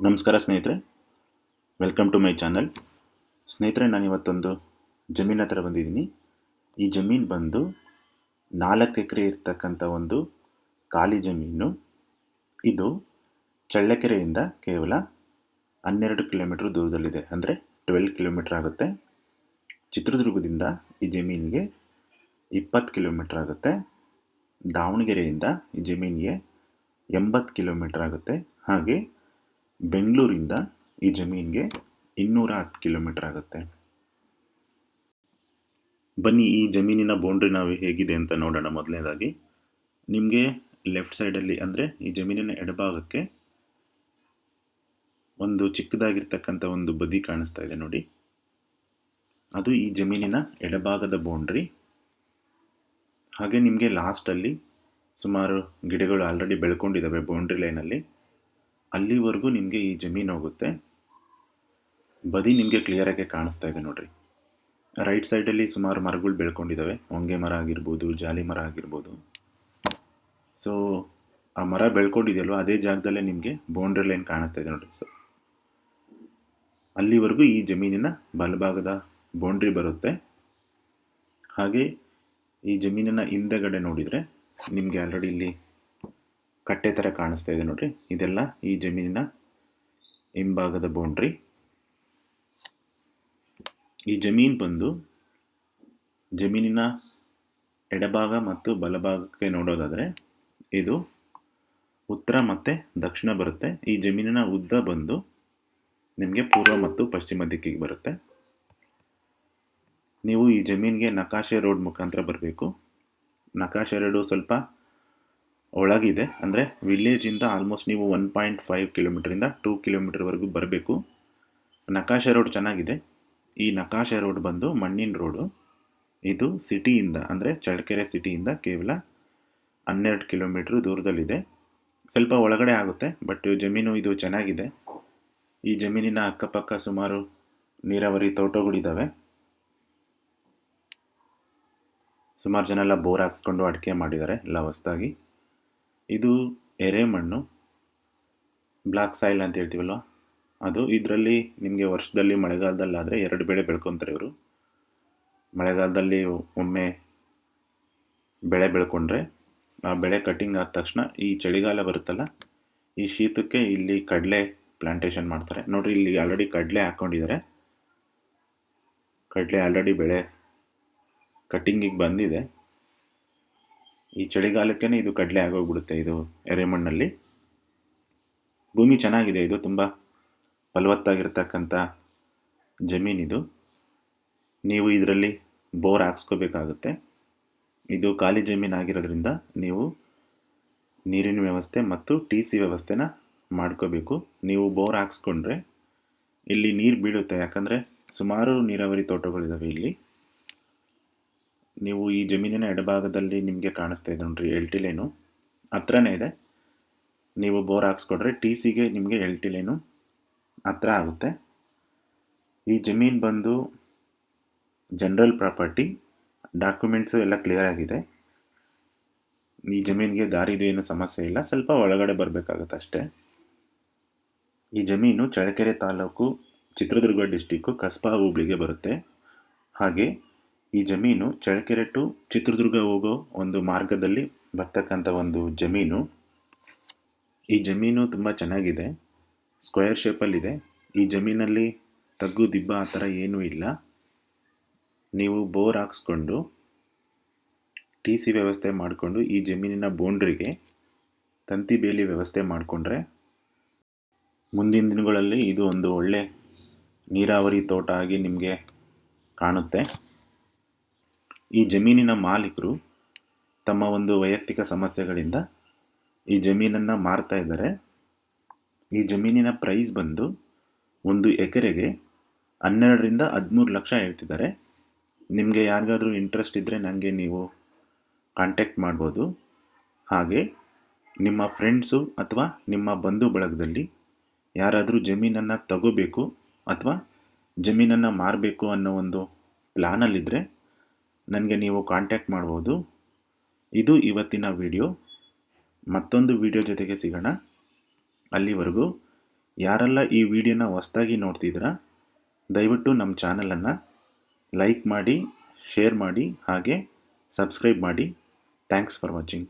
ನಮಸ್ಕಾರ ಸ್ನೇಹಿತರೆ, welcome to my channel. ಸ್ನೇಹಿತರೆ, ನಾನಿವತ್ತೊಂದು ಜಮೀನು ಹತ್ರ ಬಂದಿದ್ದೀನಿ. ಈ ಜಮೀನು ಬಂದು 4 ಎಕರೆ ಇರ್ತಕ್ಕಂಥ ಒಂದು ಖಾಲಿ ಜಮೀನು. ಇದು ಚಳ್ಳಕೆರೆಯಿಂದ ಕೇವಲ 12 ಕಿಲೋಮೀಟ್ರ್ ದೂರದಲ್ಲಿದೆ, ಅಂದರೆ 12 ಕಿಲೋಮೀಟ್ರ್ ಆಗುತ್ತೆ. ಚಿತ್ರದುರ್ಗದಿಂದ ಈ ಜಮೀನಿಗೆ 20 ಕಿಲೋಮೀಟ್ರ್ ಆಗುತ್ತೆ. ದಾವಣಗೆರೆಯಿಂದ ಈ ಜಮೀನಿಗೆ 80 ಕಿಲೋಮೀಟ್ರ್ ಆಗುತ್ತೆ. ಹಾಗೆ ಬೆಂಗಳೂರಿಂದ ಈ ಜಮೀನಿಗೆ 210 ಕಿಲೋಮೀಟ್ರ್ ಆಗುತ್ತೆ. ಬನ್ನಿ ಈ ಜಮೀನಿನ ಬೌಂಡ್ರಿ ನಾವು ಹೇಗಿದೆ ಅಂತ ನೋಡೋಣ. ಮೊದಲನೇದಾಗಿ ನಿಮಗೆ ಲೆಫ್ಟ್ ಸೈಡಲ್ಲಿ, ಅಂದರೆ ಈ ಜಮೀನಿನ ಎಡಭಾಗಕ್ಕೆ ಒಂದು ಚಿಕ್ಕದಾಗಿರ್ತಕ್ಕಂಥ ಒಂದು ಬದಿ ಕಾಣಿಸ್ತಾ ಇದೆ ನೋಡಿ, ಅದು ಈ ಜಮೀನಿನ ಎಡಭಾಗದ ಬೌಂಡ್ರಿ. ಹಾಗೆ ನಿಮಗೆ ಲಾಸ್ಟಲ್ಲಿ ಸುಮಾರು ಗಿಡಗಳು ಆಲ್ರೆಡಿ ಬೆಳ್ಕೊಂಡಿದ್ದಾವೆ ಬೌಂಡ್ರಿ ಲೈನಲ್ಲಿ, ಅಲ್ಲಿವರೆಗೂ ನಿಮಗೆ ಈ ಜಮೀನು ಹೋಗುತ್ತೆ. ಬದಿ ನಿಮಗೆ ಕ್ಲಿಯರಾಗಿ ಕಾಣಿಸ್ತಾ ಇದೆ ನೋಡ್ರಿ. ರೈಟ್ ಸೈಡಲ್ಲಿ ಸುಮಾರು ಮರಗಳು ಬೆಳ್ಕೊಂಡಿದ್ದಾವೆ, ಹೊಂಗೆ ಮರ ಆಗಿರ್ಬೋದು, ಜಾಲಿ ಮರ ಆಗಿರ್ಬೋದು. ಸೊ ಆ ಮರ ಬೆಳ್ಕೊಂಡಿದೆಯಲ್ವ, ಅದೇ ಜಾಗದಲ್ಲೇ ನಿಮಗೆ ಬೌಂಡ್ರಿ ಲೈನ್ ಕಾಣಿಸ್ತಾ ಇದೆ ನೋಡಿ. ಸೊ ಅಲ್ಲಿವರೆಗೂ ಈ ಜಮೀನಿನ ಬಲಭಾಗದ ಬೌಂಡ್ರಿ ಬರುತ್ತೆ. ಹಾಗೆ ಈ ಜಮೀನಿನ ಹಿಂದೆಗಡೆ ನೋಡಿದರೆ ನಿಮಗೆ ಆಲ್ರೆಡಿ ಇಲ್ಲಿ ಕಟ್ಟೆ ಥರ ಕಾಣಿಸ್ತಾ ಇದೆ ನೋಡ್ರಿ. ಇದೆಲ್ಲ ಈ ಜಮೀನಿನ ಹಿಂಭಾಗದ ಬೌಂಡ್ರಿ. ಈ ಜಮೀನು ಬಂದು ಜಮೀನಿನ ಎಡಭಾಗ ಮತ್ತು ಬಲಭಾಗಕ್ಕೆ ನೋಡೋದಾದರೆ ಇದು ಉತ್ತರ ಮತ್ತು ದಕ್ಷಿಣ ಬರುತ್ತೆ. ಈ ಜಮೀನಿನ ಉದ್ದ ಬಂದು ನಿಮಗೆ ಪೂರ್ವ ಮತ್ತು ಪಶ್ಚಿಮ ದಿಕ್ಕಿಗೆ ಬರುತ್ತೆ. ನೀವು ಈ ಜಮೀನಿಗೆ ನಕಾಶೆ ರೋಡ್ ಮುಖಾಂತರ ಬರಬೇಕು. ನಕಾಶೆ ರೋಡು ಸ್ವಲ್ಪ ಒಳಗಿದೆ, ಅಂದರೆ ವಿಲೇಜಿಂದ ಆಲ್ಮೋಸ್ಟ್ ನೀವು 1.5 ಕಿಲೋಮೀಟ್ರಿಂದ 2 ಕಿಲೋಮೀಟರ್ವರೆಗೂ ಬರಬೇಕು. ನಕಾಶೆ ರೋಡ್ ಚೆನ್ನಾಗಿದೆ. ಈ ನಕಾಶೆ ರೋಡ್ ಬಂದು ಮಣ್ಣಿನ ರೋಡು. ಇದು ಸಿಟಿಯಿಂದ, ಅಂದರೆ ಚಳ್ಳಕೆರೆ ಸಿಟಿಯಿಂದ ಕೇವಲ 12 ಕಿಲೋಮೀಟ್ರ್ ದೂರದಲ್ಲಿದೆ. ಸ್ವಲ್ಪ ಒಳಗಡೆ ಆಗುತ್ತೆ, ಬಟ್ ಜಮೀನು ಇದು ಚೆನ್ನಾಗಿದೆ. ಈ ಜಮೀನಿನ ಅಕ್ಕಪಕ್ಕ ಸುಮಾರು ನೀರಾವರಿ ತೋಟಗಳಿದ್ದಾವೆ. ಸುಮಾರು ಜನ ಎಲ್ಲ ಬೋರ್ ಹಾಕ್ಸ್ಕೊಂಡು ಅಡಿಕೆ ಮಾಡಿದ್ದಾರೆ ಎಲ್ಲ ಹೊಸದಾಗಿ. ಇದು ಎರೆಮಣ್ಣು, ಬ್ಲಾಕ್ ಸಾಯಿಲ್ ಅಂತ ಹೇಳ್ತೀವಲ್ವ ಅದು. ಇದರಲ್ಲಿ ನಿಮಗೆ ವರ್ಷದಲ್ಲಿ ಮಳೆಗಾಲದಲ್ಲಾದರೆ 2 ಬೆಳೆ ಬೆಳ್ಕೊತಾರೆ ಇವರು. ಮಳೆಗಾಲದಲ್ಲಿ ಒಮ್ಮೆ ಬೆಳೆ ಬೆಳ್ಕೊಂಡ್ರೆ ಆ ಬೆಳೆ ಕಟಿಂಗ್ ಆದ ತಕ್ಷಣ ಈ ಚಳಿಗಾಲ ಬರುತ್ತಲ್ಲ, ಈ ಶೀತಕ್ಕೆ ಇಲ್ಲಿ ಕಡಲೆ ಪ್ಲಾಂಟೇಶನ್ ಮಾಡ್ತಾರೆ ನೋಡಿರಿ. ಇಲ್ಲಿ ಆಲ್ರೆಡಿ ಕಡಲೆ ಹಾಕ್ಕೊಂಡಿದ್ದಾರೆ. ಕಡಲೆ ಆಲ್ರೆಡಿ ಬೆಳೆ ಕಟ್ಟಿಂಗಿಗೆ ಬಂದಿದೆ. ಈ ಚಳಿಗಾಲಕ್ಕೇ ಇದು ಕಡಲೆ ಆಗೋಗ್ಬಿಡುತ್ತೆ ಇದು ಎರೆಮಣ್ಣಲ್ಲಿ. ಭೂಮಿ ಚೆನ್ನಾಗಿದೆ, ಇದು ತುಂಬ ಫಲವತ್ತಾಗಿರ್ತಕ್ಕಂಥ ಜಮೀನಿದು. ನೀವು ಇದರಲ್ಲಿ ಬೋರ್ ಹಾಕ್ಸ್ಕೋಬೇಕಾಗುತ್ತೆ. ಇದು ಖಾಲಿ ಜಮೀನು ಆಗಿರೋದ್ರಿಂದ ನೀವು ನೀರಿನ ವ್ಯವಸ್ಥೆ ಮತ್ತು TC ವ್ಯವಸ್ಥೆನ ಮಾಡ್ಕೋಬೇಕು. ನೀವು ಬೋರ್ ಹಾಕ್ಸ್ಕೊಂಡ್ರೆ ಇಲ್ಲಿ ನೀರು ಬೀಳುತ್ತೆ, ಯಾಕಂದರೆ ಸುಮಾರು ನೀರಾವರಿ ತೋಟಗಳಿದ್ದಾವೆ ಇಲ್ಲಿ. ನೀವು ಈ ಜಮೀನಿನ ಎಡಭಾಗದಲ್ಲಿ ನಿಮಗೆ ಕಾಣಿಸ್ತಾ ಇದೆ ನೋಡ್ರಿ, LT ಲೈನು ಹತ್ರನೇ ಇದೆ. ನೀವು ಬೋರ್ ಹಾಕ್ಸ್ಕೊಂಡ್ರೆ TCಗೆ ನಿಮಗೆ LT ಲೈನು ಹತ್ರ ಆಗುತ್ತೆ. ಈ ಜಮೀನು ಬಂದು ಜನರಲ್ ಪ್ರಾಪರ್ಟಿ, ಡಾಕ್ಯುಮೆಂಟ್ಸು ಎಲ್ಲ ಕ್ಲಿಯರ್ ಆಗಿದೆ. ಈ ಜಮೀನಿಗೆ ದಾರಿದು ಏನು ಸಮಸ್ಯೆ ಇಲ್ಲ, ಸ್ವಲ್ಪ ಒಳಗಡೆ ಬರಬೇಕಾಗುತ್ತೆ ಅಷ್ಟೇ. ಈ ಜಮೀನು ಚಳ್ಳಕೆರೆ ತಾಲೂಕು, ಚಿತ್ರದುರ್ಗ ಡಿಸ್ಟಿಕ್ಕು, ಕಸ್ಬಾ ಹೋಬಳಿಗೆ ಬರುತ್ತೆ. ಹಾಗೆ ಈ ಜಮೀನು ಚಳ್ಳಕೆರೆ ಟು ಚಿತ್ರದುರ್ಗ ಹೋಗೋ ಒಂದು ಮಾರ್ಗದಲ್ಲಿ ಬರ್ತಕ್ಕಂಥ ಒಂದು ಜಮೀನು. ಈ ಜಮೀನು ತುಂಬ ಚೆನ್ನಾಗಿದೆ, ಸ್ಕ್ವೇರ್ ಶೇಪಲ್ಲಿದೆ. ಈ ಜಮೀನಲ್ಲಿ ತಗ್ಗು ದಿಬ್ಬ ಆ ಥರ ಏನೂ ಇಲ್ಲ. ನೀವು ಬೋರ್ ಹಾಕ್ಸ್ಕೊಂಡು TC ವ್ಯವಸ್ಥೆ ಮಾಡಿಕೊಂಡು ಈ ಜಮೀನಿನ ಬೌಂಡ್ರಿಗೆ ತಂತಿ ಬೇಲಿ ವ್ಯವಸ್ಥೆ ಮಾಡಿಕೊಂಡ್ರೆ ಮುಂದಿನ ದಿನಗಳಲ್ಲಿ ಇದು ಒಂದು ಒಳ್ಳೆ ನೀರಾವರಿ ತೋಟ ಆಗಿ ನಿಮಗೆ ಕಾಣುತ್ತೆ. ಈ ಜಮೀನಿನ ಮಾಲೀಕರು ತಮ್ಮ ಒಂದು ವೈಯಕ್ತಿಕ ಸಮಸ್ಯೆಗಳಿಂದ ಈ ಜಮೀನನ್ನು ಮಾರ್ತಾ ಇದ್ದಾರೆ. ಈ ಜಮೀನಿನ ಪ್ರೈಸ್ ಬಂದು 1 ಎಕರೆಗೆ 12ರಿಂದ 13 ಲಕ್ಷ ಹೇಳ್ತಿದ್ದಾರೆ. ನಿಮಗೆ ಯಾರಿಗಾದ್ರೂ ಇಂಟ್ರೆಸ್ಟ್ ಇದ್ದರೆ ನನಗೆ ನೀವು ಕಾಂಟ್ಯಾಕ್ಟ್ ಮಾಡ್ಬೋದು. ಹಾಗೆ ನಿಮ್ಮ ಫ್ರೆಂಡ್ಸು ಅಥವಾ ನಿಮ್ಮ ಬಂಧು ಬಳಗದಲ್ಲಿ ಯಾರಾದರೂ ಜಮೀನನ್ನು ತಗೋಬೇಕು ಅಥವಾ ಜಮೀನನ್ನು ಮಾರಬೇಕು ಅನ್ನೋ ಒಂದು ಪ್ಲ್ಯಾನಲ್ಲಿದ್ದರೆ ನನಗೆ ನೀವು ಕಾಂಟ್ಯಾಕ್ಟ್ ಮಾಡ್ಬೋದು. ಇದು ಇವತ್ತಿನ ವಿಡಿಯೋ. ಮತ್ತೊಂದು ವಿಡಿಯೋ ಜೊತೆಗೆ ಸಿಗೋಣ. ಅಲ್ಲಿವರೆಗೂ ಯಾರೆಲ್ಲ ಈ ವಿಡಿಯೋನ ಹೊಸ್ದಾಗಿ ನೋಡ್ತಿದ್ದೀರಾ ದಯವಿಟ್ಟು ನಮ್ಮ ಚಾನಲನ್ನು ಲೈಕ್ ಮಾಡಿ, ಶೇರ್ ಮಾಡಿ, ಹಾಗೆ ಸಬ್ಸ್ಕ್ರೈಬ್ ಮಾಡಿ. Thanks for watching.